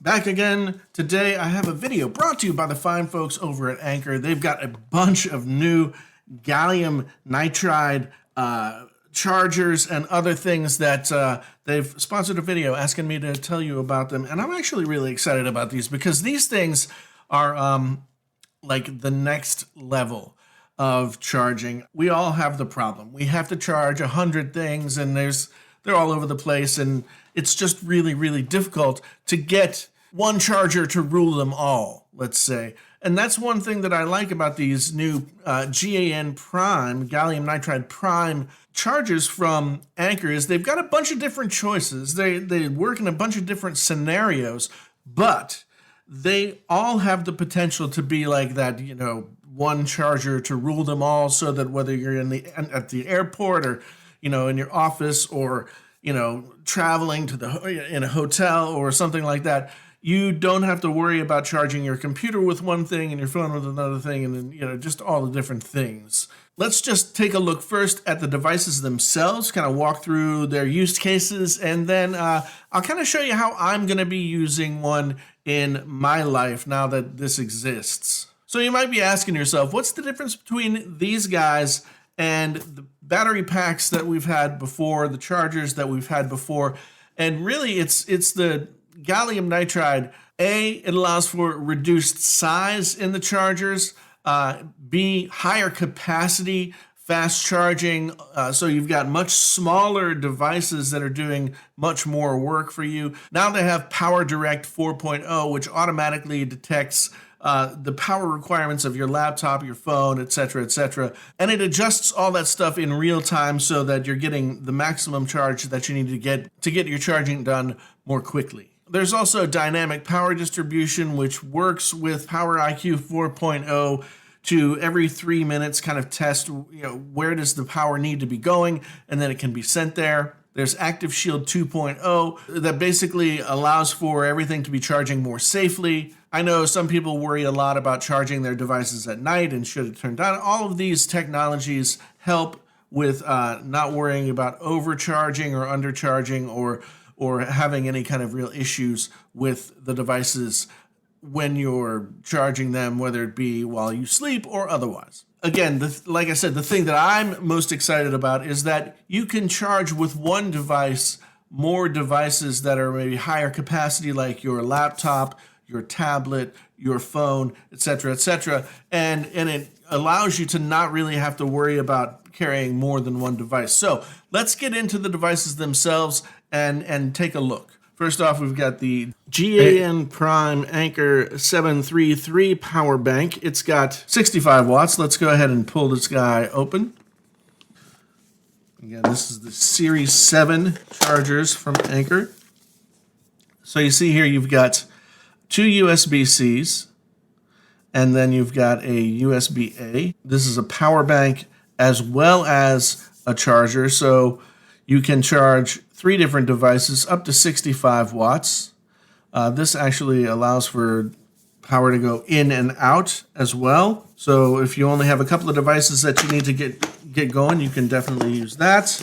Back again. Today I have a video brought to you by the fine folks over at Anker. They've got a bunch of new gallium nitride chargers and other things that they've sponsored a video asking me to tell you about them. And I'm actually really excited about these because these things are like the next level of charging. We all have the problem. We have to charge 100 things and they're all over the place, and it's just really, really difficult to get one charger to rule them all, let's say. And that's one thing that I like about these new GaNPrime, gallium nitride prime chargers from Anker is they've got a bunch of different choices. They work in a bunch of different scenarios, but they all have the potential to be like that, you know, one charger to rule them all, so that whether you're at the airport or, you know, in your office or, you know, traveling in a hotel or something like that, you don't have to worry about charging your computer with one thing and your phone with another thing, and then, you know, just all the different things. Let's just take a look first at the devices themselves, kind of walk through their use cases, and then I'll kind of show you how I'm going to be using one in my life now that this exists. So you might be asking yourself, what's the difference between these guys and the battery packs that we've had before, the chargers that we've had before? And really, it's the gallium nitride. A, it allows for reduced size in the chargers. B, higher capacity, fast charging. So you've got much smaller devices that are doing much more work for you. Now they have Power Direct 4.0, which automatically detects the power requirements of your laptop, your phone, etc., etc. And it adjusts all that stuff in real time so that you're getting the maximum charge that you need to get your charging done more quickly. There's also dynamic power distribution, which works with Power IQ 4.0 to every 3 minutes kind of test, you know, where does the power need to be going, and then it can be sent there. There's Active Shield 2.0 that basically allows for everything to be charging more safely. I know some people worry a lot about charging their devices at night and should it turn down. All of these technologies help with not worrying about overcharging or undercharging or having any kind of real issues with the devices when you're charging them, whether it be while you sleep or otherwise. Again, like I said, the thing that I'm most excited about is that you can charge with one device more devices that are maybe higher capacity, like your laptop, your tablet, your phone, etc., etc. And it allows you to not really have to worry about carrying more than one device. So let's get into the devices themselves and take a look. First off, we've got the GaNPrime Anker 733 power bank. It's got 65 watts. Let's go ahead and pull this guy open. Again, this is the Series 7 chargers from Anker. So you see here you've got two USB-Cs, and then you've got a USB-A. This is a power bank as well as a charger, so you can charge 3 different devices up to 65 watts. This actually allows for power to go in and out as well. So if you only have a couple of devices that you need to get going, you can definitely use that.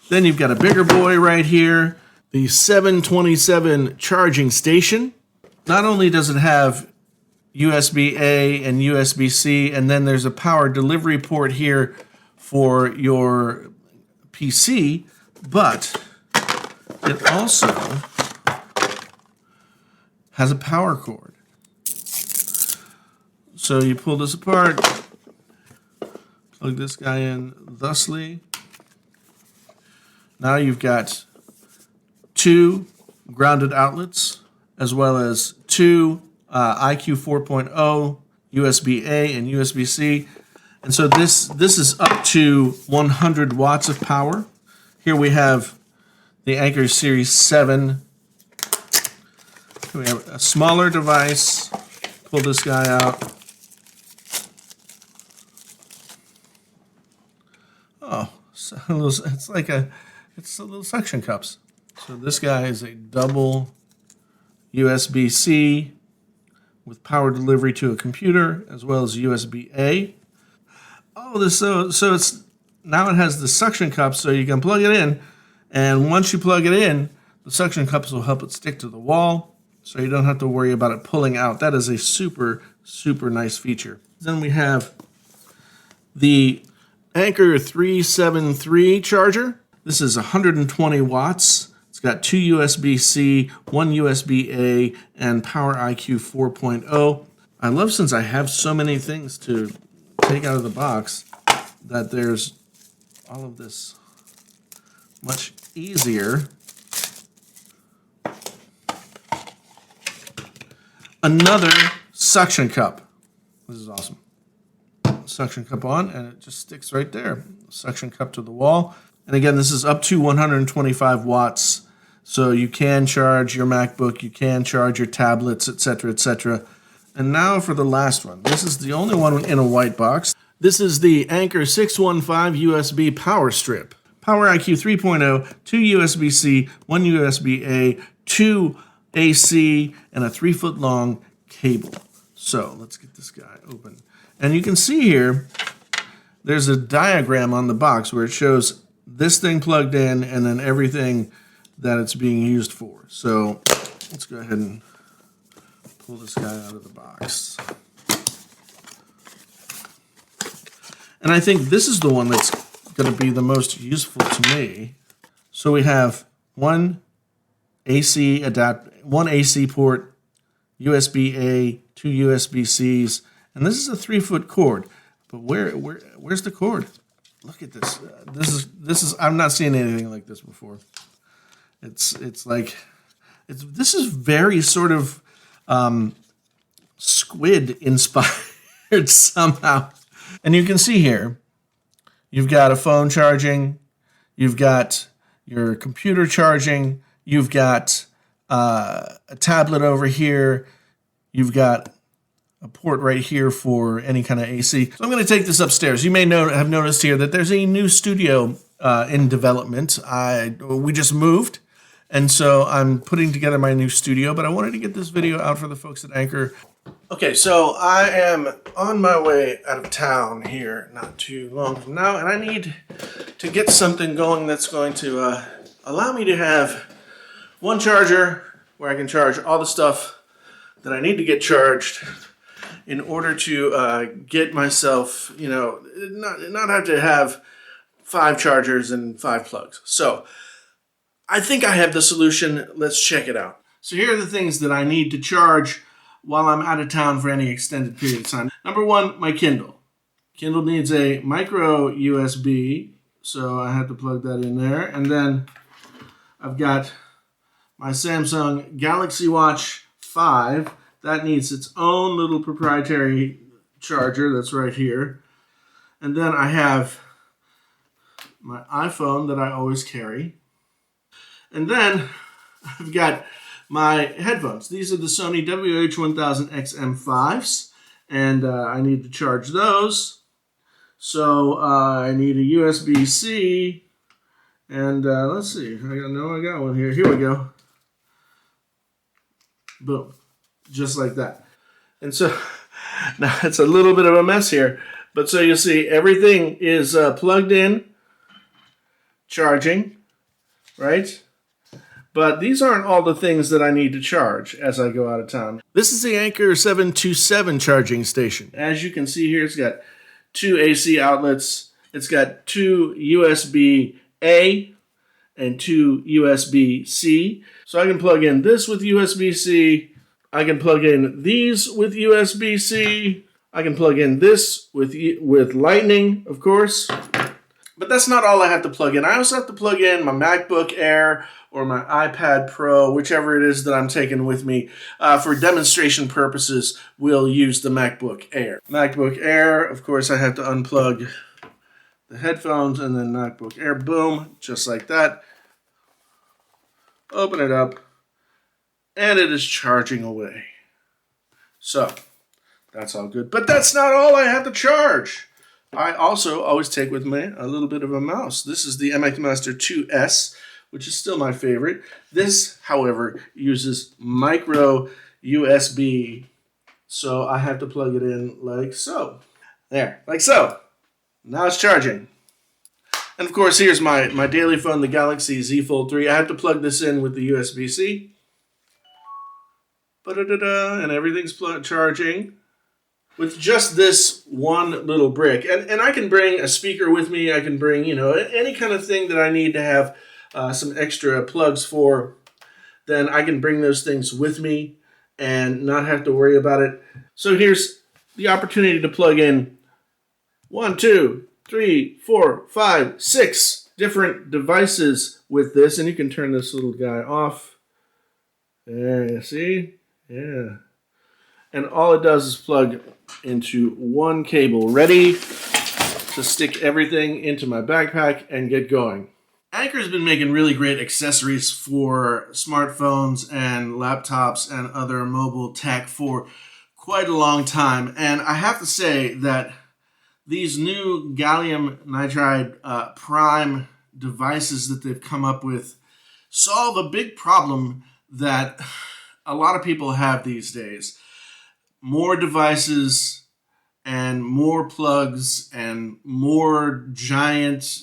Then you've got a bigger boy right here, the 727 charging station. Not only does it have USB-A and USB-C, and then there's a power delivery port here for your PC, but it also has a power cord. So you pull this apart, plug this guy in thusly. Now you've got 2 grounded outlets, as well as 2 IQ 4.0 USB-A and USB-C. And so this is up to 100 watts of power. Here we have the Anker Series 7. We have a smaller device. Pull this guy out. Oh, so it's little suction cups. So this guy is a double USB-C with power delivery to a computer, as well as USB-A. Oh, so it's now it has the suction cups, so you can plug it in, and once you plug it in, the suction cups will help it stick to the wall. so you don't have to worry about it pulling out. That is a super, super nice feature. Then we have the Anker 373 charger. This is 120 watts. It's got 2 USB-C, 1 USB-A, and Power IQ 4.0. I love, since I have so many things to take out of the box, that there's all of this much easier. Another suction cup. This is awesome. Suction cup on, and it just sticks right there. Suction cup to the wall. And again, this is up to 125 watts, so you can charge your MacBook, you can charge your tablets, etc., etc. And now for the last one. This is the only one in a white box. This is the Anker 615 USB power strip. Power IQ 3.0, 2 USB-C, 1 USB-A, 2 AC, and a 3-foot long cable. So let's get this guy open. And you can see here, there's a diagram on the box where it shows this thing plugged in and then everything that it's being used for. So let's go ahead and pull this guy out of the box. And I think this is the one that's going to be the most useful to me. So we have one AC port, USB-A, 2 USB-Cs, and this is a 3-foot cord. But where's the cord? Look at this. This is I'm not seeing anything like this before. This is very sort of squid inspired somehow. And you can see here, you've got a phone charging, you've got your computer charging, you've got a tablet over here, you've got a port right here for any kind of AC. So I'm going to take this upstairs. You may have noticed here that there's a new studio in development. We just moved, and so I'm putting together my new studio, but I wanted to get this video out for the folks at Anker. Okay, so I am on my way out of town here not too long from now, and I need to get something going that's going to allow me to have one charger where I can charge all the stuff that I need to get charged in order to get myself, not have to have 5 chargers and 5 plugs. So I think I have the solution. Let's check it out. So here are the things that I need to charge while I'm out of town for any extended period of time. Number 1, my Kindle. Kindle needs a micro USB, so I have to plug that in there. And then I've got my Samsung Galaxy Watch 5. That needs its own little proprietary charger that's right here. And then I have my iPhone that I always carry. And then I've got my headphones. These are the Sony WH-1000XM5s, and I need to charge those. So I need a USB-C, and let's see. I got one here. Here we go. Boom. Just like that. And so now it's a little bit of a mess here, but so you'll see everything is plugged in, charging, right? But these aren't all the things that I need to charge as I go out of town. This is the Anker 727 charging station. As you can see here, it's got 2 AC outlets. It's got 2 USB-A and 2 USB-C. So I can plug in this with USB-C. I can plug in these with USB-C. I can plug in this with Lightning, of course. But that's not all I have to plug in. I also have to plug in my MacBook Air or my iPad Pro, whichever it is that I'm taking with me. For demonstration purposes, we'll use the MacBook Air. MacBook Air, of course, I have to unplug the headphones, and then MacBook Air, boom, just like that. Open it up, and it is charging away. So, that's all good. But that's not all I have to charge. I also always take with me a little bit of a mouse. This is the MX Master 2S, which is still my favorite. This, however, uses micro USB, so I have to plug it in like so. There, like so. Now it's charging. And of course, here's my daily phone, the Galaxy Z Fold 3. I have to plug this in with the USB-C. and everything's charging with just this one little brick. And I can bring a speaker with me. I can bring, any kind of thing that I need to have some extra plugs for. Then I can bring those things with me and not have to worry about it. So here's the opportunity to plug in 1, 2, 3, 4, 5, 6 different devices with this. And you can turn this little guy off. There, you see? Yeah. And all it does is plug into one cable, ready to stick everything into my backpack and get going. Anker's been making really great accessories for smartphones and laptops and other mobile tech for quite a long time. And I have to say that these new gallium nitride prime devices that they've come up with solve a big problem that a lot of people have these days. More devices and more plugs and more giant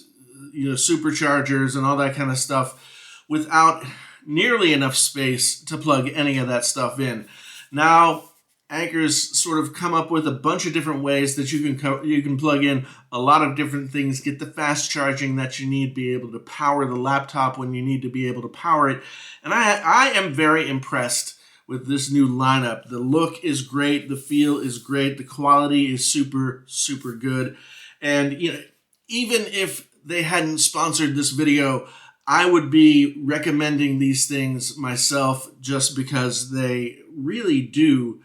superchargers and all that kind of stuff without nearly enough space to plug any of that stuff in. Now, Anker's sort of come up with a bunch of different ways that you can plug in a lot of different things, get the fast charging that you need, be able to power the laptop when you need to be able to power it. And I am very impressed with this new lineup. The look is great, the feel is great, the quality is super, super good. And even if they hadn't sponsored this video, I would be recommending these things myself just because they really do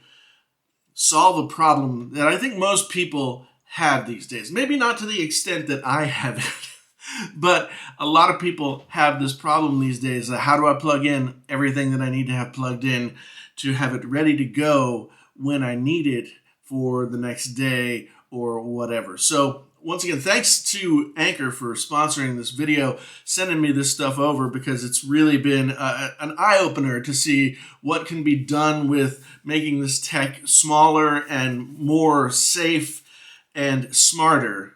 solve a problem that I think most people have these days. Maybe not to the extent that I have it, but a lot of people have this problem these days. How do I plug in everything that I need to have plugged in to have it ready to go when I need it for the next day or whatever? So once again, thanks to Anker for sponsoring this video, sending me this stuff over, because it's really been an eye-opener to see what can be done with making this tech smaller and more safe and smarter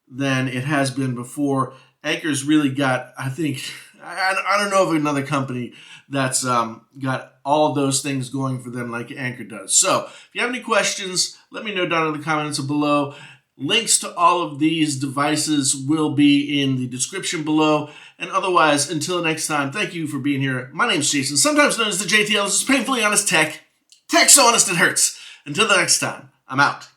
than it has been before. Anker's really got, I think, I don't know of another company that's got all of those things going for them like Anker does. So if you have any questions, let me know down in the comments below. Links to all of these devices will be in the description below. And otherwise, until next time, thank you for being here. My name's Jason, sometimes known as the JTL. This is Painfully Honest Tech. Tech so honest it hurts. Until the next time, I'm out.